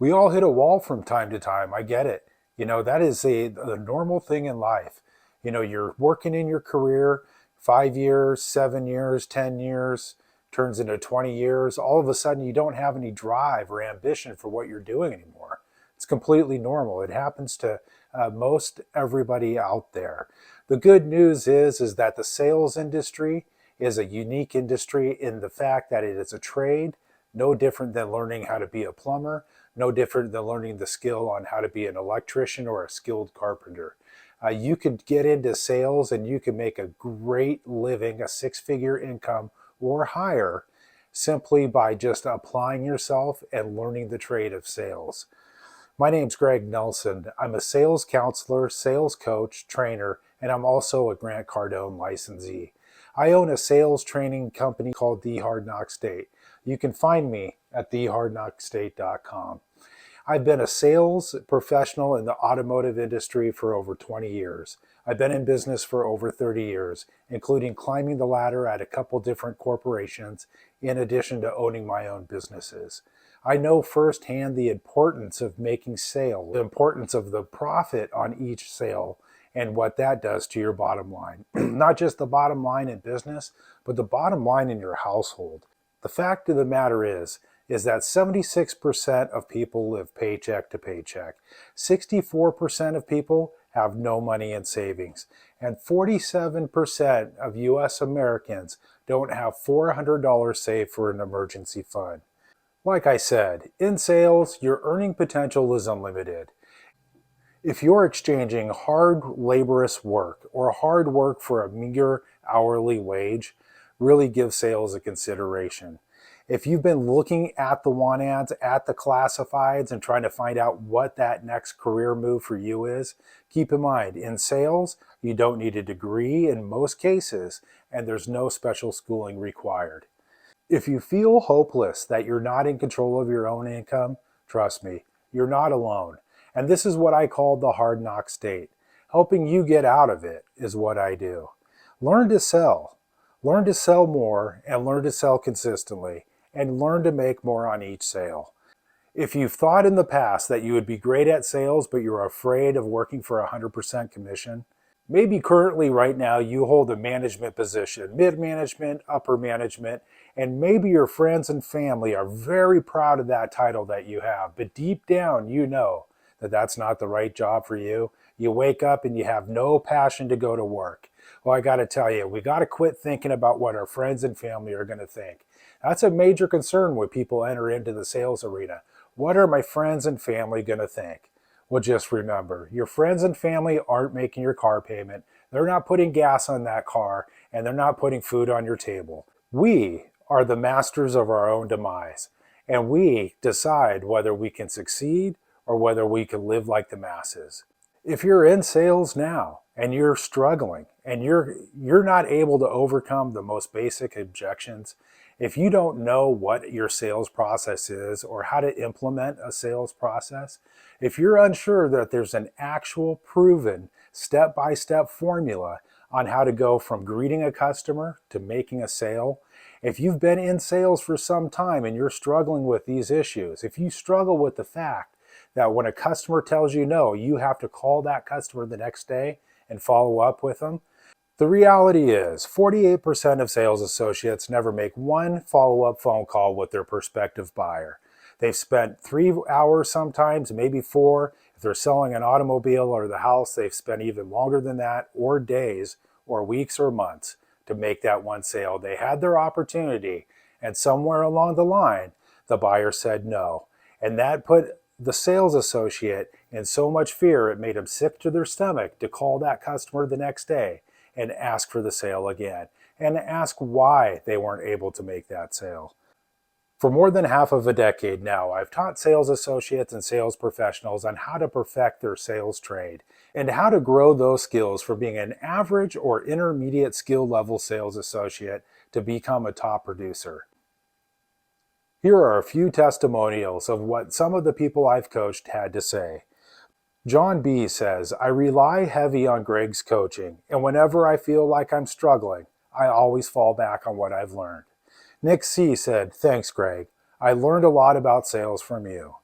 We all hit a wall from time to time. I get it. That is a normal thing in life. You're working in your career 5 years, 7 years, 10 years, turns into 20 years. All of a sudden, you don't have any drive or ambition for what you're doing anymore. It's completely normal. It happens to most everybody out there. The good news is that the sales industry is a unique industry in the fact that it is a trade, no different than learning how to be a plumber, no different than learning the skill on how to be an electrician or a skilled carpenter. You could get into sales and you can make a great living, a six-figure income or higher, simply by just applying yourself and learning the trade of sales. My name's Greg Nelson. I'm a sales counselor, sales coach, trainer, and I'm also a Grant Cardone licensee. I own a sales training company called The Hard Knock State. You can find me at thehardknockstate.com. I've been a sales professional in the automotive industry for over 20 years. I've been in business for over 30 years, including climbing the ladder at a couple different corporations, in addition to owning my own businesses. I know firsthand the importance of making sales, the importance of the profit on each sale, and what that does to your bottom line. Not just the bottom line in business, but the bottom line in your household. The fact of the matter is that 76% of people live paycheck to paycheck. 64% of people have no money in savings. And 47% of US Americans don't have $400 saved for an emergency fund. Like I said, in sales, your earning potential is unlimited. If you're exchanging hard, laborious work or hard work for a meager hourly wage, really give sales a consideration. If you've been looking at the want ads, at the classifieds, and trying to find out what that next career move for you is, keep in mind, in sales, you don't need a degree in most cases, and there's no special schooling required. If you feel hopeless that you're not in control of your own income, trust me, you're not alone. And this is what I call the hard knock state. Helping you get out of it is what I do. Learn to sell. Learn to sell more and learn to sell consistently and learn to make more on each sale. If you've thought in the past that you would be great at sales, but you're afraid of working for 100% commission, maybe currently right now you hold a management position, mid-management, upper management, and maybe your friends and family are very proud of that title that you have, but deep down you know that that's not the right job for you. You wake up and you have no passion to go to work. Well, I got to tell you, we got to quit thinking about what our friends and family are going to think. That's a major concern when people enter into the sales arena. What are my friends and family going to think? Well, just remember, your friends and family aren't making your car payment. They're not putting gas on that car, and they're not putting food on your table. We are the masters of our own demise, and we decide whether we can succeed or whether we can live like the masses. If you're in sales now and you're struggling and you're not able to overcome the most basic objections, if you don't know what your sales process is or how to implement a sales process, if you're unsure that there's an actual proven step-by-step formula on how to go from greeting a customer to making a sale, if you've been in sales for some time and you're struggling with these issues, if you struggle with the fact that when a customer tells you no, you have to call that customer the next day and follow up with them, the reality is 48% of sales associates never make one follow-up phone call with their prospective buyer. They've spent 3 hours sometimes, maybe 4. If they're selling an automobile or the house, they've spent even longer than that, or days, or weeks, or months to make that one sale. They had their opportunity, and somewhere along the line, the buyer said no. And that put the sales associate in so much fear it made them sick to their stomach to call that customer the next day and ask for the sale again, and ask why they weren't able to make that sale. For more than half of a decade now, I've taught sales associates and sales professionals on how to perfect their sales trade and how to grow those skills from being an average or intermediate skill level sales associate to become a top producer. Here are a few testimonials of what some of the people I've coached had to say. John B. says, I rely heavy on Greg's coaching, and whenever I feel like I'm struggling, I always fall back on what I've learned. Nick C. said, thanks, Greg. I learned a lot about sales from you.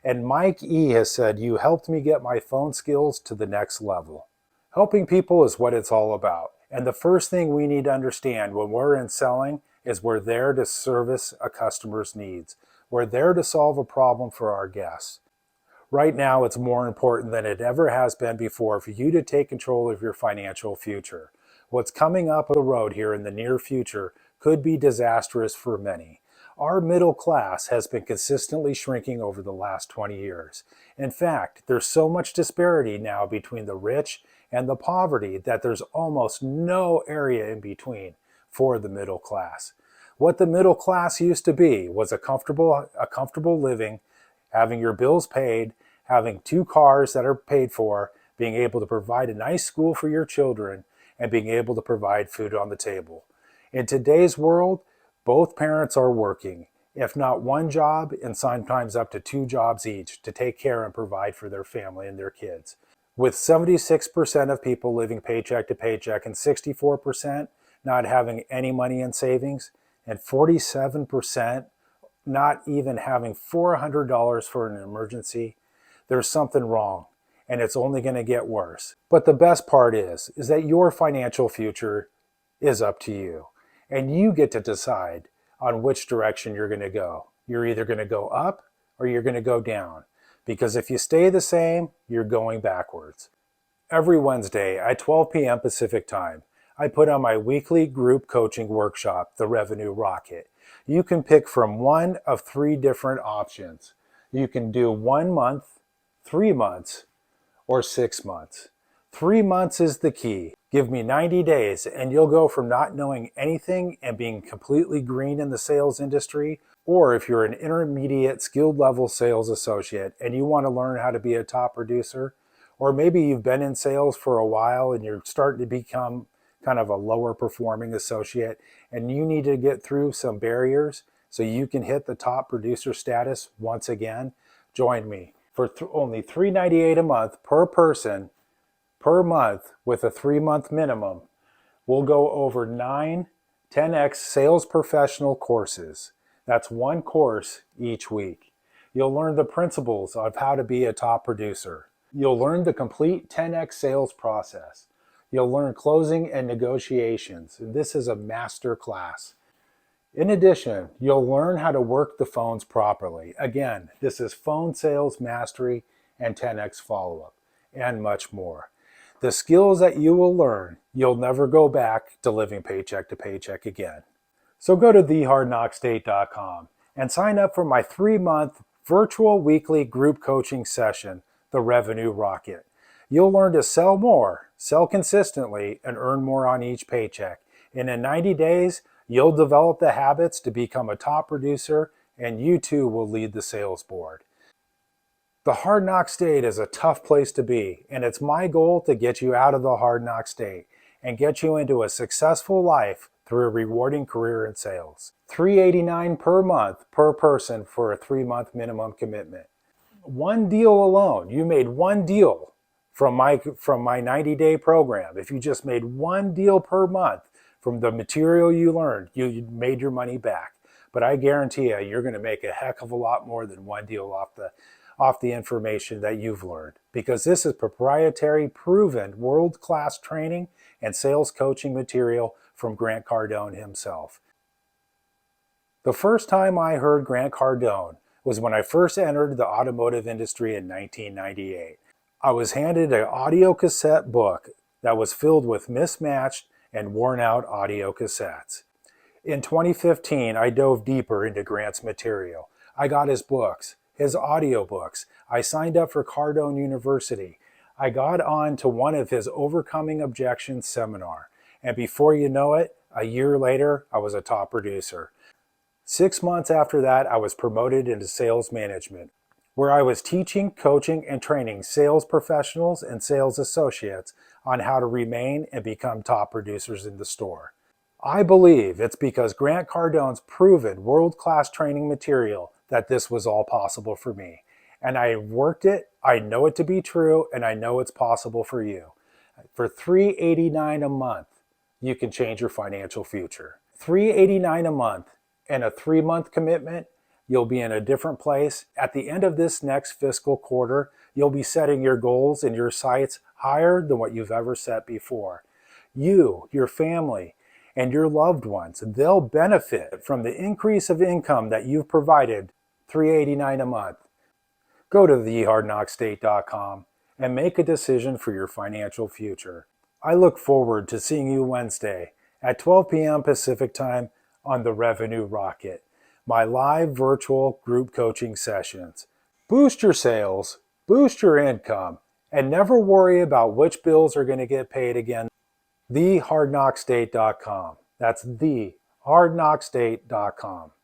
And Mike E has said, "You helped me get my phone skills to the next level." Helping people is what it's all about. And the first thing we need to understand when we're in selling is we're there to service a customer's needs. We're there to solve a problem for our guests. Right now, it's more important than it ever has been before for you to take control of your financial future. What's coming up the road here in the near future could be disastrous for many. Our middle class has been consistently shrinking over the last 20 years. In fact, there's so much disparity now between the rich and the poverty that there's almost no area in between for the middle class. What the middle class used to be was a comfortable living, having your bills paid, having 2 cars that are paid for, being able to provide a nice school for your children, and being able to provide food on the table. In today's world, both parents are working, if not one job, and sometimes up to 2 jobs each to take care and provide for their family and their kids. With 76% of people living paycheck to paycheck and 64% not having any money in savings, and 47% not even having $400 for an emergency, there's something wrong, and it's only going to get worse. But the best part is that your financial future is up to you, and you get to decide on which direction you're going to go. You're either going to go up or you're going to go down, because if you stay the same, you're going backwards. Every Wednesday at 12 p.m. Pacific Time, I put on my weekly group coaching workshop, The Revenue Rocket. You can pick from one of 3 different options. You can do 1 month, 3 months, or 6 months. 3 months is the key. Give me 90 days and you'll go from not knowing anything and being completely green in the sales industry, or if you're an intermediate skilled level sales associate and you want to learn how to be a top producer, or maybe you've been in sales for a while and you're starting to become kind of a lower performing associate and you need to get through some barriers so you can hit the top producer status once again, join me. For only $398 a month per person per month with a 3-month minimum, we'll go over 9 10x sales professional courses. That's 1 course each week. You'll learn the principles of how to be a top producer. You'll learn the complete 10x sales process. You'll learn closing and negotiations. This is a master class. In addition, you'll learn how to work the phones properly. Again, this is phone sales mastery and 10x follow-up, and much more. The skills that you will learn, you'll never go back to living paycheck to paycheck again. So go to thehardknockstate.com and sign up for my 3-month virtual weekly group coaching session, The Revenue Rocket. You'll learn to sell more, sell consistently, and earn more on each paycheck. And in 90 days, you'll develop the habits to become a top producer, and you too will lead the sales board. The hard knock state is a tough place to be, and it's my goal to get you out of the hard knock state and get you into a successful life through a rewarding career in sales. $389 per month per person for a 3-month minimum commitment. 1 deal alone, you made 1 deal from my 90-day program. If you just made 1 deal per month from the material you learned, you made your money back. But I guarantee you're going to make a heck of a lot more than 1 deal off the information that you've learned, because this is proprietary, proven, world-class training and sales coaching material from Grant Cardone himself. The first time I heard Grant Cardone was when I first entered the automotive industry in 1998. I was handed an audio cassette book that was filled with mismatched and worn out audio cassettes. In 2015, I dove deeper into Grant's material. I got his books, his audiobooks. I signed up for Cardone University. I got on to one of his Overcoming Objections seminar. And before you know it, a year later, I was a top producer. 6 months after that, I was promoted into sales management, where I was teaching, coaching, and training sales professionals and sales associates on how to remain and become top producers in the store. I believe it's because Grant Cardone's proven world-class training material that this was all possible for me. And I worked it, I know it to be true, and I know it's possible for you. For $389 a month, you can change your financial future. $389 a month and a 3-month commitment, you'll be in a different place. At the end of this next fiscal quarter, you'll be setting your goals and your sights higher than what you've ever set before. You, your family, and your loved ones, they'll benefit from the increase of income that you've provided, $389 a month. Go to thehardknockstate.com and make a decision for your financial future. I look forward to seeing you Wednesday at 12 p.m. Pacific Time on the Revenue Rocket, my live virtual group coaching sessions. Boost your sales, boost your income, and never worry about which bills are going to get paid again. thehardknockstate.com. That's thehardknockstate.com.